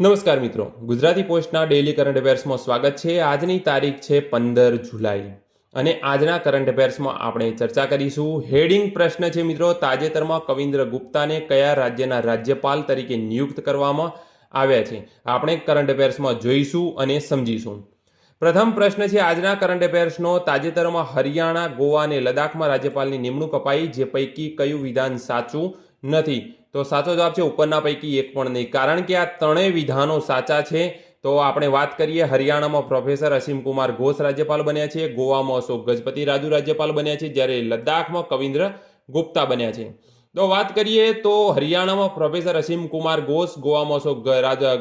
નમસ્કાર મિત્રો, Gujarati પોસ્ટના daily current અફેર્સમાં સ્વાગત છે। આજની તારીખ છે 15 જુલાઈ અને આજના કરંટ અફેર્સમાં આપણે ચર્ચા કરીશું। હેડિંગ પ્રશ્ન છે મિત્રો, તાજેતરમાં કવિન્દ્ર ગુપ્તાને કયા રાજ્યના રાજ્યપાલ તરીકે નિયુક્ત કરવામાં આવ્યા છે? આપણે કરંટ અફેર્સમાં જોઈશું અને સમજીશું। પ્રથમ પ્રશ્ન છે આજના કરંટ અફેર્સનો, તાજેતરમાં હરિયાણા, ગોવા અને લદ્દાખમાં રાજ્યપાલની નિમણૂક અપાઈ, જે પૈકી કયું વિધાન સાચું નથી? તો સાચો જવાબ છે ઉપરના પૈકી એક પણ નહીં, કારણ કે આ ત્રણેય વિધાનો સાચા છે। તો આપણે વાત કરીએ, હરિયાણામાં પ્રોફેસર અસીમ કુમાર ઘોષ રાજ્યપાલ બન્યા છે, ગોવામાં અશોક ગજપતિ રાજુ રાજ્યપાલ બન્યા છે, જ્યારે લદ્દાખમાં કવિન્દ્ર ગુપ્તા બન્યા છે। તો વાત કરીએ તો હરિયાણામાં પ્રોફેસર અસીમ કુમાર ઘોષ, ગોવામાં અશોક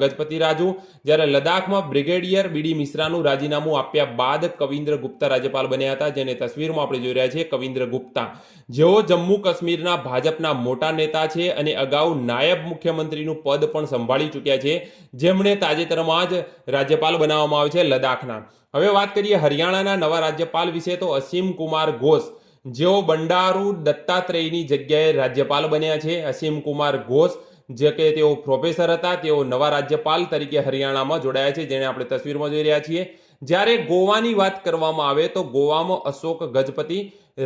ગજપતિ રાજુ, જ્યારે લદ્દાખમાં બ્રિગેડિયર બીડી મિશ્રાનું રાજીનામું આપ્યા બાદ કવિન્દ્ર ગુપ્તા રાજ્યપાલ બન્યા હતા, જેને તસવીરમાં આપણે જોઈ રહ્યા છીએ। કવિન્દ્ર ગુપ્તા જેઓ જમ્મુ કાશ્મીરના ભાજપના મોટા નેતા છે અને અગાઉ નાયબ મુખ્યમંત્રીનું પદ પણ સંભાળી ચૂક્યા છે, જેમણે તાજેતરમાં જ રાજ્યપાલ બનાવવામાં આવે છે લદ્દાખના। હવે વાત કરીએ હરિયાણાના નવા રાજ્યપાલ વિશે, તો અસીમ કુમાર ઘોષ જેઓ બંડારુ દત્તાત્રેયની જગ્યાએ રાજ્યપાલ બન્યા છે। અસીમ કુમાર ઘોષ જે કે તેઓ પ્રોફેસર હતા, તેઓ નવા રાજ્યપાલ તરીકે હરિયાણામાં જોડાયા છે, જેને આપણે તસવીરમાં જોઈ રહ્યા છીએ। જ્યારે ગોવાની વાત કરવામાં આવે તો ગોવામાં અશોક ગજપતિ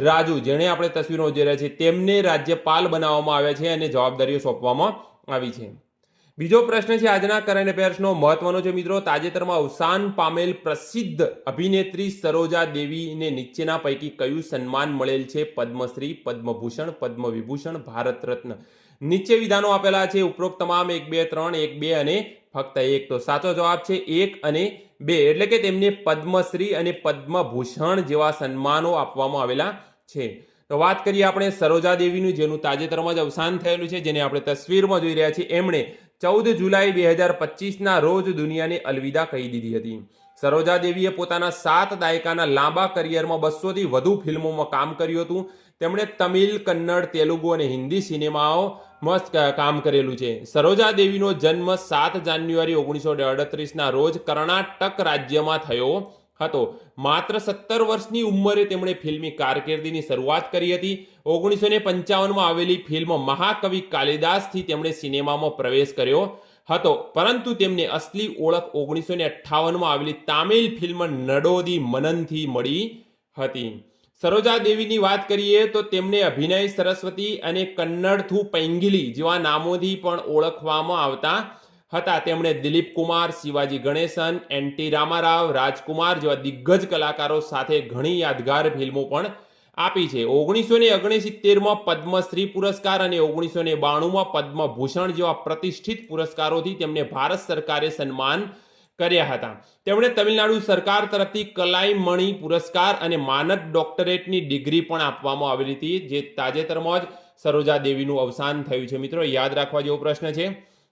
રાજુ, જેને આપણે તસવીરમાં જોઈ રહ્યા છીએ, તેમને રાજ્યપાલ બનાવવામાં આવ્યા છે અને જવાબદારીઓ સોંપવામાં આવી છે। બીજો પ્રશ્ન છે આજના કરંટ અફેર્સનો, મહત્વનો છે મિત્રો, તાજેતરમાં અવસાન પામેલ પ્રસિદ્ધ અભિનેત્રી સરોજા દેવીને નીચેના પૈકી કયું સન્માન મળેલ છે? પદ્મશ્રી, પદ્મભૂષણ, પદ્મવિભૂષણ, ભારત રત્ન। નીચે વિધાનો આપેલા છે, ઉપરોક્ત તમામ 1, 2, 3, 1, 2 અને ફક્ત 1। તો સાચો જવાબ છે 1 અને 2, એટલે કે તેમને પદ્મશ્રી અને પદ્મભૂષણ જેવા સન્માનો આપવામાં આવેલા છે। તો વાત કરીએ આપણે સરોજા દેવીનું, જેનું તાજેતરમાં જ અવસાન થયેલું છે, જેને આપણે તસવીરમાં જોઈ રહ્યા છીએ। એમણે 14 જુલાઈ 2025ના રોજ દુનિયાને અલવિદા કહી દીધી હતી। સરોજા દેવીએ પોતાના 7 દાયકાના લાંબા કરિયરમાં 200થી વધુ ફિલ્મોમાં કામ કર્યું હતું। તેમણે તમિલ, કન્નડ, તેલુગુ અને હિન્દી સિનેમાઓમાં કામ કરેલું છે। સરોજા દેવીનો જન્મ 7 જાન્યુઆરી 1938ના રોજ કર્ણાટક રાજ્યમાં થયો હતો। માત્ર 17 વર્ષની ઉંમરે તેમણે ફિલ્મી કારકિર્દીની શરૂઆત કરી હતી। 1955માં આવેલી ફિલ્મ મહાકવિ કાલિદાસથી તેમણે સિનેમામાં પ્રવેશ કર્યો હતો, પરંતુ તેમને અસલી ઓળખ 1958માં આવેલી તામિલ ફિલ્મ નડોદી મનનથી મળી હતી। સરોજા દેવીની વાત કરીએ તો તેમને અભિનય સરસ્વતી અને કન્નડથુ પૈંગિલી જેવા નામોથી પણ ઓળખવામાં આવતા હતા। તેમણે દિલીપ કુમાર, શિવાજી ગણેશન, એન.ટી. રામારાવ, રાજકુમાર જેવા દિગ્ગજ કલાકારો સાથે ઘણી યાદગાર ફિલ્મો પણ આપી છે। 1969માં પદ્મશ્રી પુરસ્કાર અને 1992માં પદ્મભૂષણ જેવા પ્રતિષ્ઠિત પુરસ્કારોથી તેમને ભારત સરકારે સન્માન કર્યા હતા। તેમણે તમિલનાડુ સરકાર તરફથી કલાઈમણી પુરસ્કાર અને માનદ ડોક્ટરેટની ડિગ્રી પણ આપવામાં આવેલી હતી, જે તાજેતરમાં જ સરોજા દેવીનું અવસાન થયું છે। મિત્રો યાદ રાખવા જેવો પ્રશ્ન છે।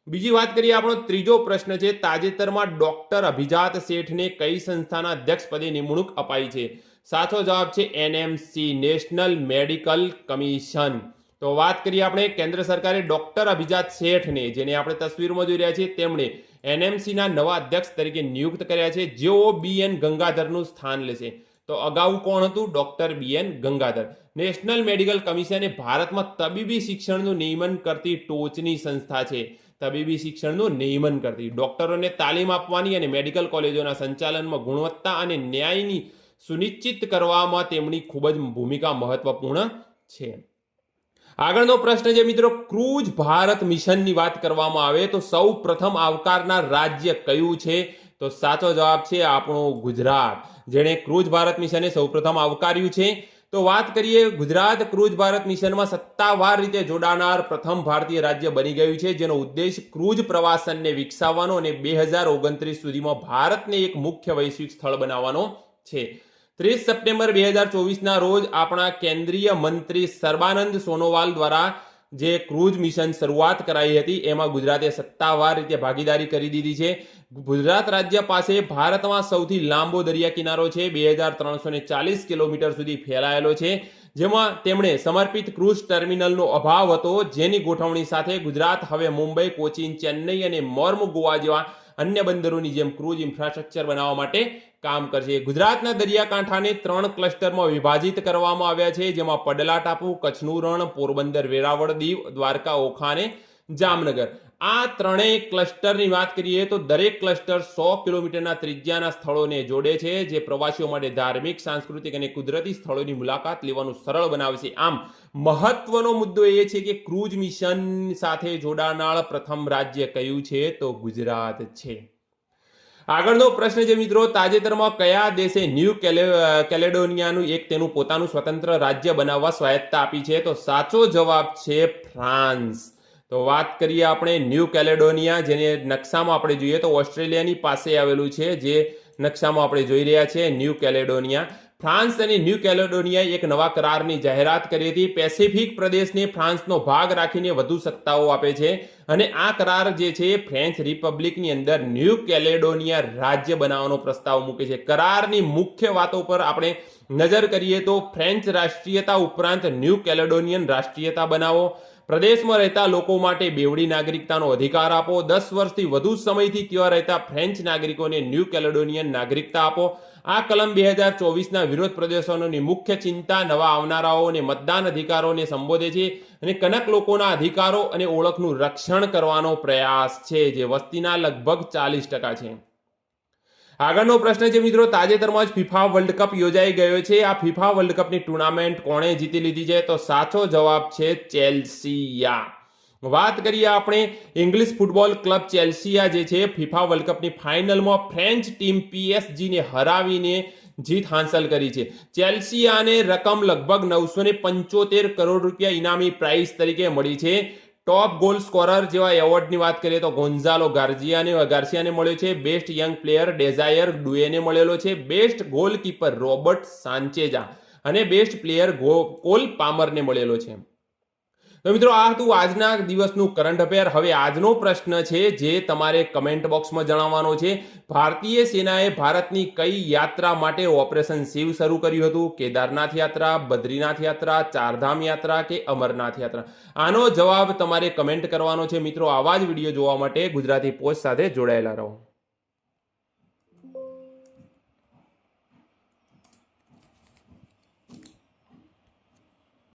બીજી વાત કરીએ, આપણો ત્રીજો પ્રશ્ન છે, તાજેતરમાં ડોક્ટર અભિજાત શેઠને કઈ સંસ્થાના અધ્યક્ષ પદે નિમણૂક અપાઈ છે? સાચો જવાબ છે એનએમસી, નેશનલ મેડિકલ કમિશન। તો વાત કરીએ આપણે, કેન્દ્ર સરકારે ડોક્ટર અભિજાત શેઠને, જેને આપણે તસવીરમાં જોઈ રહ્યા છીએ, તેમણે એનએમસીના નવા અધ્યક્ષ તરીકે નિયુક્ત કર્યા છે, જેઓ બીએન ગંગાધરનું સ્થાન લેશે। તો અગાઉ કોણ હતું? Doctor BN Gangadhar. National medical commission એ ભારતમાં તબીબી શિક્ષણનું નિયમન કરતી ટોચની સંસ્થા છે। તબીબી શિક્ષણનું નિયમન કરતી, ડોક્ટરોને તાલીમ આપવાની અને મેડિકલ કોલેજોના સંચાલનમાં ગુણવત્તા અને ન્યાયની સુનિશ્ચિત કરવામાં તેમની ખૂબ જ ભૂમિકા મહત્વપૂર્ણ છે। આગળનો પ્રશ્ન છે મિત્રો, ક્રૂઝ ભારત મિશનની વાત કરવામાં આવે તો સૌ પ્રથમ આવકારનાર રાજ્ય કયું છે? તો સાચો જવાબ છે આપણું ગુજરાત, જેણે ક્રૂઝ ભારત મિશને સૌ પ્રથમ આવકાર્યું છે। તો વાત કરીએ, ગુજરાત ક્રૂઝ ભારત મિશનમાં સત્તાવાર રીતે જોડાનાર પ્રથમ ભારતીય રાજ્ય બની ગયું છે, જેનો ઉદ્દેશ ક્રૂઝ પ્રવાસનને વિકસાવવાનો અને 2029 સુધીમાં ભારતને એક મુખ્ય વૈશ્વિક સ્થળ બનાવવાનો છે। 30 સપ્ટેમ્બર 2024ના રોજ આપણા કેન્દ્રીય મંત્રી સર્બાનંદ સોનોવાલ દ્વારા જે ક્રૂઝ મિશન શરૂઆત કરાઈ હતી, એમાં ગુજરાતે સત્તાવાર રીતે ભાગીદારી કરી દીધી છે। ગુજરાત રાજ્ય પાસે ભારતમાં સૌથી લાંબો દરિયા કિનારો છે, 2340 કિલોમીટર સુધી ફેલાયેલો છે, જેમાં તેમણે સમર્પિત ક્રૂઝ ટર્મિનલનો અભાવ હતો, જેની ગોઠવણી સાથે ગુજરાત હવે મુંબઈ, કોચીન, ચેન્નઈ અને મોર્મુગોવા જેવા અન્ય બંદરોની જેમ ક્રૂઝ ઇન્ફ્રાસ્ટ્રક્ચર બનાવવા માટે કામ કરશે। ગુજરાતના દરિયાકાંઠાને 3 ક્લસ્ટરમાં વિભાજિત કરવામાં આવ્યા છે, જેમાં પડલા ટાપુ, કચ્છનું રણ, પોરબંદર, વેરાવળ, દીવ, દ્વારકા, ઓખા અને જામનગર આ ત્રણેય ક્લસ્ટરની વાત કરીએ તો દરેક ક્લસ્ટર 100 કિલોમીટરના ત્રિજ્યાના સ્થળોને જોડે છે, જે પ્રવાસીઓ માટે ધાર્મિક, સાંસ્કૃતિક અને કુદરતી સ્થળોની મુલાકાત લેવાનું સરળ બનાવે છે. આમ મહત્વનો મુદ્દો એ છે કે ક્રૂઝ મિશન સાથે જોડાનાર પ્રથમ રાજ્ય કયું છે? તો ગુજરાત છે. આગળનો પ્રશ્ન છે મિત્રો, તાજેતરમાં કયા દેશે ન્યૂ કેલેડોનિયાનું એક તેનું પોતાનું સ્વતંત્ર રાજ્ય બનાવવા સ્વાયત્તા આપી છે? તો સાચો જવાબ છે ફ્રાન્સ. તો વાત કરીએ આપણે ન્યૂ કેલેડોનિયા, જેને નકશામાં આપણે જોઈએ તો ઓસ્ટ્રેલિયાની પાસે આવેલું છે, જે નકશામાં આપણે જોઈ રહ્યા છીએ ન્યૂ કેલેડોનિયા. ફ્રાન્સ અને ન્યૂ કેલેડોનિયાએ એક નવા કરારની જાહેરાત કરી હતી. પેસિફિક પ્રદેશને ફ્રાન્સનો ભાગ રાખીને વધુ સત્તાઓ આપે છે અને આ કરાર જે છે ફ્રેન્ચ રિપબ્લિકની અંદર ન્યૂ કેલેડોનિયા રાજ્ય બનાવવાનો પ્રસ્તાવ મૂકે છે. કરારની મુખ્ય વાતો પર આપણે નજર કરીએ તો ફ્રેન્ચ રાષ્ટ્રીયતા ઉપરાંત ન્યૂ કેલેડોનિયન રાષ્ટ્રીયતા બનાવો, પ્રદેશમાં રહેતા લોકો માટે બેવડી નાગરિકતાનો અધિકાર આપો, 10 વર્ષથી વધુ સમયથી ત્યાં રહેતા ફ્રેન્ચ નાગરિકોને ન્યૂ કેલેડોનિયન નાગરિકતા આપો. આ કલમ 2024ના વિરોધ પ્રદર્શનોની મુખ્ય ચિંતા નવા આવનારાઓ અને મતદાન અધિકારોને સંબોધે છે અને કનક લોકોના અધિકારો અને ઓળખનું રક્ષણ કરવાનો પ્રયાસ છે, જે વસ્તીના લગભગ 40% છે. આગળનો પ્રશ્ન છે મિત્રો, તાજેતરમાં જ ફિફા વર્લ્ડ કપ યોજાઈ ગયો છે. આ ફિફા વર્લ્ડ કપની ટુર્નામેન્ટ કોણે જીતી લીધી છે? તો સાચો જવાબ છે ચેલ્સિયા. વાત કરીએ આપણે ઇંગ્લિશ ફૂટબોલ ક્લબ ચેલ્સિયા જે છે ફિફા વર્લ્ડ કપની ફાઇનલમાં ફ્રેન્ચ ટીમ PSG ને હરાવીને જીત હાંસલ કરી છે. ચેલ્સિયાને રકમ લગભગ 975 કરોડ રૂપિયા ઇનામી પ્રાઇઝ તરીકે મળી છે. ટોપ ગોલ સ્કોરર જેવા એવોર્ડની વાત કરીએ તો ગોન્ઝાલો ગાર્સિયાને મળ્યો છે. બેસ્ટ યંગ પ્લેયર ડેઝાયર ડુએને મળેલો છે. બેસ્ટ ગોલકીપર રોબર્ટ સાન્ચેઝા અને બેસ્ટ પ્લેયર કોલ પામરને મળેલો છે. તો મિત્રો આ હતું આજના દિવસનું કરંટ અફેર. હવે આજનો પ્રશ્ન છે જે તમારે કમેન્ટ બોક્સમાં જણાવવાનો છે. ભારતીય સેનાએ ભારતની કઈ યાત્રા માટે ઓપરેશન શિવ શરૂ કર્યું હતું? કેદારનાથ યાત્રા, બદ્રીનાથ યાત્રા, ચારધામ યાત્રા કે અમરનાથ યાત્રા? આનો જવાબ તમારે કમેન્ટ કરવાનો છે. મિત્રો આવા જ વિડીયો જોવા માટે ગુજરાતી પોસ્ટ સાથે જોડાયેલા રહો.